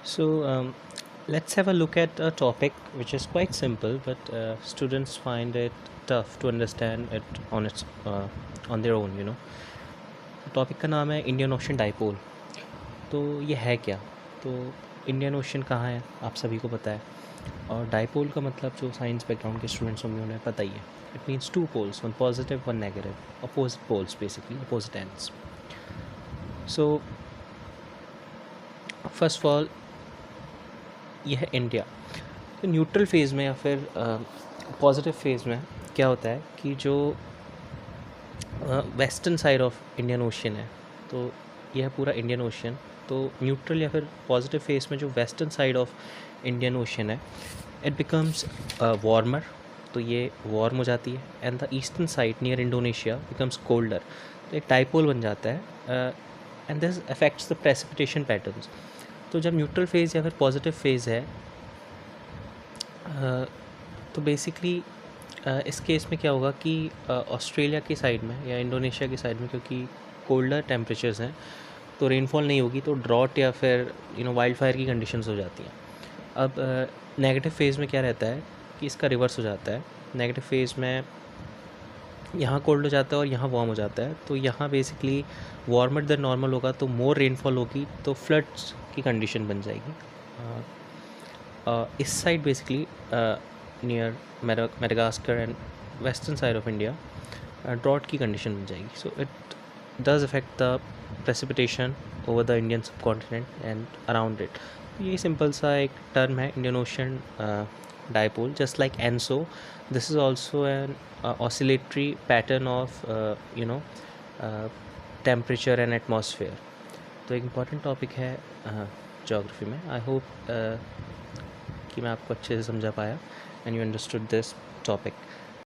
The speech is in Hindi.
So let's have a look at a topic which is quite simple, but students find it tough to understand it on their own. Topic का नाम है इंडियन ओशन डाइपोल। तो ये है क्या? तो इंडियन ओशन कहाँ है आप सभी को पता है, और डाइपोल का मतलब जो साइंस बैकग्राउंड के स्टूडेंट्स होंगे उन्हें पता ही है। It means two poles, one positive one negative, opposite poles, basically opposite ends. So first of all ये है इंडिया। तो न्यूट्रल फेज़ में या फिर पॉजिटिव फेज़ में क्या होता है कि जो western side of Indian ocean है, तो यह पूरा इंडियन ओशन, तो न्यूट्रल या फिर पॉजिटिव फेज़ में जो western side of Indian ocean है इट बिकम्स वार्मर, तो ये वार्म हो जाती है, and the eastern side near Indonesia becomes colder, तो एक टाइपोल बन जाता है, and this affects the precipitation patterns. तो जब न्यूट्रल फेज़ या फिर पॉजिटिव फेज़ है, तो बेसिकली इस केस में क्या होगा कि ऑस्ट्रेलिया की साइड में या इंडोनेशिया की साइड में, क्योंकि कोल्डर टेम्परेचर्स हैं, तो रेनफॉल नहीं होगी, तो ड्रॉट या फिर वाइल्ड फायर की कंडीशंस हो जाती हैं। अब नेगेटिव फेज़ में क्या रहता है कि इसका रिवर्स हो जाता है। नेगेटिव फेज़ में यहाँ कोल्ड हो जाता है और यहाँ वार्म हो जाता है, तो यहाँ बेसिकली वार्मर देन नॉर्मल होगा, तो मोर रेनफॉल होगी, तो फ्लड्स की कंडीशन बन जाएगी। इस side basically near Madagascar and western side of India drought की कंडीशन बन जाएगी। So it does affect the precipitation over the Indian subcontinent and around it. ये सिंपल सा एक टर्म है Indian Ocean dipole, just like ENSO this is also an oscillatory pattern of temperature and atmosphere। तो एक इम्पॉर्टेंट टॉपिक है जोग्राफी में। आई होप कि मैं आपको अच्छे से समझा पाया and you understood this topic.